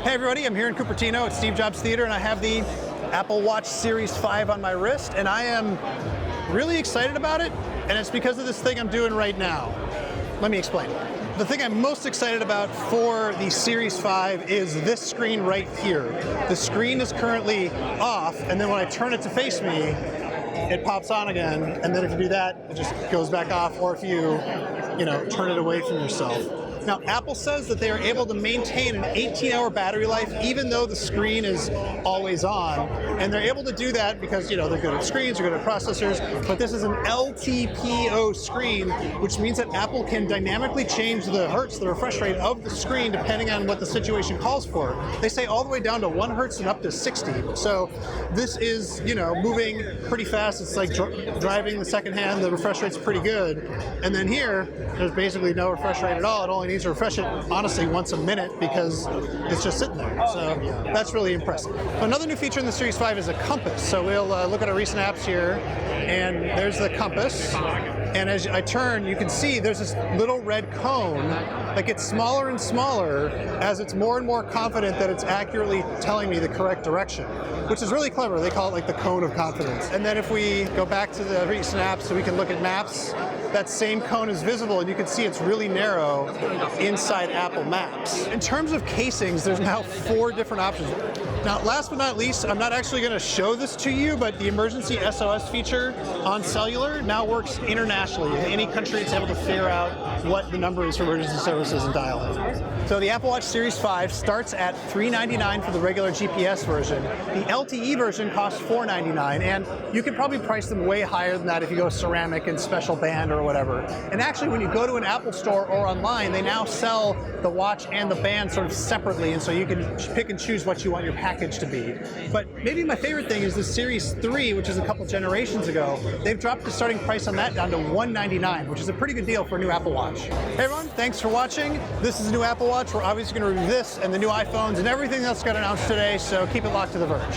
Hey everybody, I'm here in Cupertino at Steve Jobs Theater and I have the Apple Watch Series 5 on my wrist and I am really excited about it, and it's because of this thing I'm doing right now. Let me explain. The thing I'm most excited about for the Series 5 is this screen right here. The screen is currently off, and then when I turn it to face me, it pops on again, and then if you do that, it just goes back off, or if you turn it away from yourself. Now, Apple says that they are able to maintain an 18-hour battery life even though the screen is always on, and they're able to do that because, they're good at screens, they're good at processors, but this is an LTPO screen, which means that Apple can dynamically change the hertz, the refresh rate of the screen, depending on what the situation calls for. They say all the way down to 1 hertz and up to 60. So this is, moving pretty fast. It's like driving the second hand, the refresh rate's pretty good. And then here, there's basically no refresh rate at all. It only needs to refresh it, honestly, once a minute because it's just sitting there. So that's really impressive. Another new feature in the Series 5 is a compass. So we'll look at our recent apps here, and there's the compass. And as I turn, you can see there's this little red cone that gets smaller and smaller as it's more and more confident that it's accurately telling me the correct direction, which is really clever. They call it like the cone of confidence. And then if we go back to the recent apps so we can look at maps, that same cone is visible, and you can see it's really narrow inside Apple Maps. In terms of casings, there's now 4 different options. Now, last but not least, I'm not actually going to show this to you, but the emergency SOS feature on cellular now works internationally. In any country, it's able to figure out what the number is for emergency services and dial it. So the Apple Watch Series 5 starts at $399 for the regular GPS version. The LTE version costs $499, and you could probably price them way higher than that if you go ceramic and special band or whatever. And actually, when you go to an Apple store or online, they now sell the watch and the band sort of separately, and so you can pick and choose what you want your package to be. But maybe my favorite thing is the Series 3, which is a couple generations ago. They've dropped the starting price on that down to $199, which is a pretty good deal for a new Apple Watch. Hey everyone, thanks for watching. This is a new Apple Watch. We're obviously going to review this and the new iPhones and everything else got announced today, so keep it locked to The Verge.